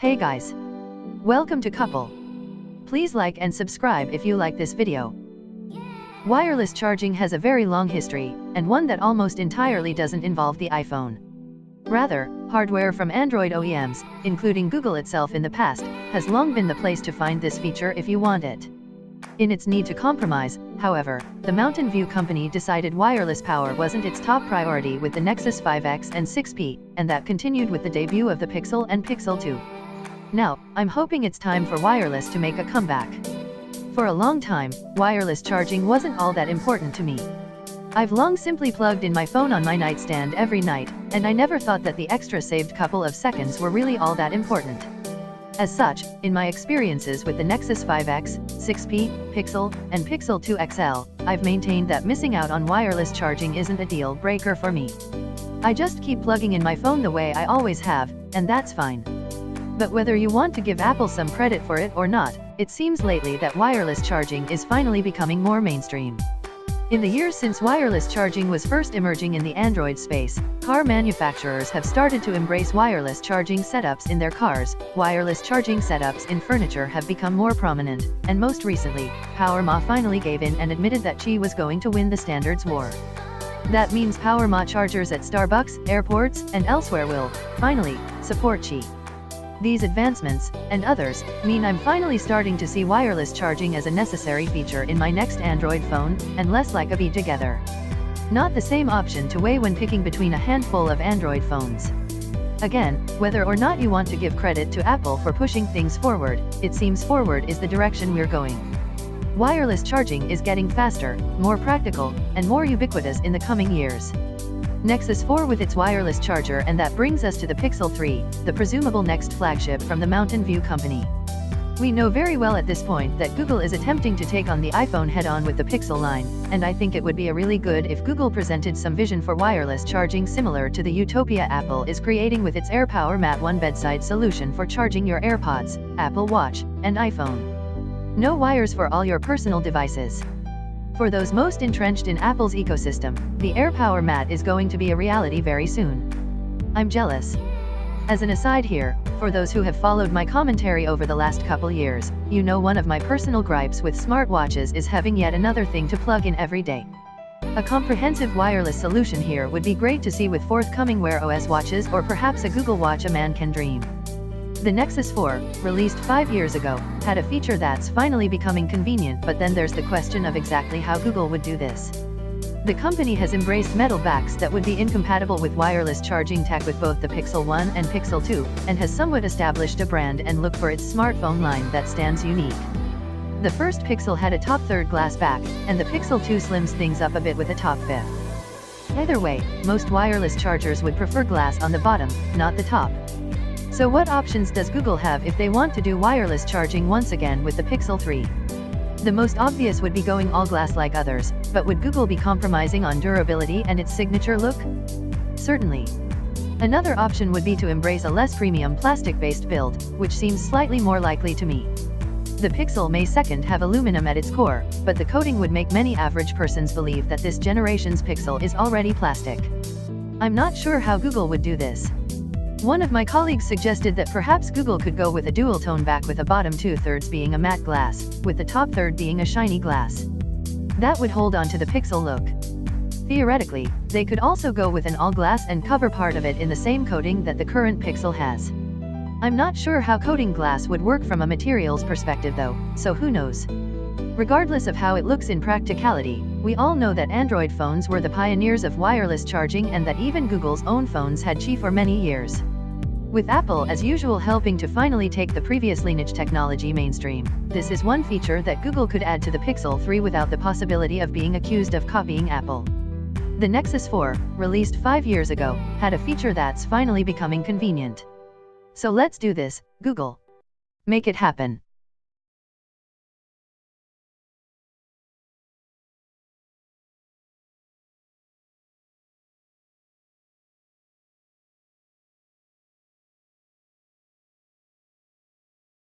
Hey guys! Welcome to Couple. Please like and subscribe if you like this video. Wireless charging has a very long history, and one that almost entirely doesn't involve the iPhone. Rather, hardware from Android OEMs, including Google itself in the past, has long been the place to find this feature if you want it. In its need to compromise, however, the Mountain View company decided wireless power wasn't its top priority with the Nexus 5X and 6P, and that continued with the debut of the Pixel and Pixel 2. Now, I'm hoping it's time for wireless to make a comeback. For a long time, wireless charging wasn't all that important to me. I've long simply plugged in my phone on my nightstand every night, and I never thought that the extra saved couple of seconds were really all that important. As such, in my experiences with the Nexus 5X, 6P, Pixel, and Pixel 2 XL, I've maintained that missing out on wireless charging isn't a deal breaker for me. I just keep plugging in my phone the way I always have, and that's fine. But whether you want to give Apple some credit for it or not, it seems lately that wireless charging is finally becoming more mainstream. In the years since wireless charging was first emerging in the Android space, car manufacturers have started to embrace wireless charging setups in their cars. Wireless charging setups in furniture have become more prominent, and most recently, PowerMa finally gave in and admitted that Qi was going to win the standards war. That means PowerMa chargers at Starbucks, airports, and elsewhere will, finally, support Qi. These advancements, and others, mean I'm finally starting to see wireless charging as a necessary feature in my next Android phone, and less like a be together. Not the same option to weigh when picking between a handful of Android phones. Again, whether or not you want to give credit to Apple for pushing things forward, it seems forward is the direction we're going. Wireless charging is getting faster, more practical, and more ubiquitous in the coming years. Nexus 4 with its wireless charger, and that brings us to the Pixel 3, the presumable next flagship from the Mountain View company. We know very well at this point that Google is attempting to take on the iPhone head-on with the Pixel line, and I think it would be a really good if Google presented some vision for wireless charging similar to the utopia Apple is creating with its AirPower Mat 1 bedside solution for charging your AirPods, Apple Watch, and iPhone. No wires for all your personal devices. For those most entrenched in Apple's ecosystem, the AirPower Mat is going to be a reality very soon. I'm jealous. As an aside here, for those who have followed my commentary over the last couple years, you know one of my personal gripes with smartwatches is having yet another thing to plug in every day. A comprehensive wireless solution here would be great to see with forthcoming Wear OS watches, or perhaps a Google Watch a man can dream. The Nexus 4, released 5 years ago, had a feature that's finally becoming convenient, but then there's the question of exactly how Google would do this. The company has embraced metal backs that would be incompatible with wireless charging tech with both the Pixel 1 and Pixel 2, and has somewhat established a brand and look for its smartphone line that stands unique. The first Pixel had a top third glass back, and the Pixel 2 slims things up a bit with a top fifth. Either way, most wireless chargers would prefer glass on the bottom, not the top. So what options does Google have if they want to do wireless charging once again with the Pixel 3? The most obvious would be going all glass like others, but would Google be compromising on durability and its signature look? Certainly. Another option would be to embrace a less premium plastic-based build, which seems slightly more likely to me. The Pixel may second have aluminum at its core, but the coating would make many average persons believe that this generation's Pixel is already plastic. I'm not sure how Google would do this. One of my colleagues suggested that perhaps Google could go with a dual-tone back with a bottom 2/3 being a matte glass, with the top third being a shiny glass. That would hold on to the Pixel look. Theoretically, they could also go with an all-glass and cover part of it in the same coating that the current Pixel has. I'm not sure how coating glass would work from a materials perspective though, so who knows. Regardless of how it looks in practicality, we all know that Android phones were the pioneers of wireless charging, and that even Google's own phones had Qi for many years. With Apple as usual helping to finally take the previously niche technology mainstream, this is one feature that Google could add to the Pixel 3 without the possibility of being accused of copying Apple. The Nexus 4, released 5 years ago, had a feature that's finally becoming convenient. So let's do this, Google. Make it happen.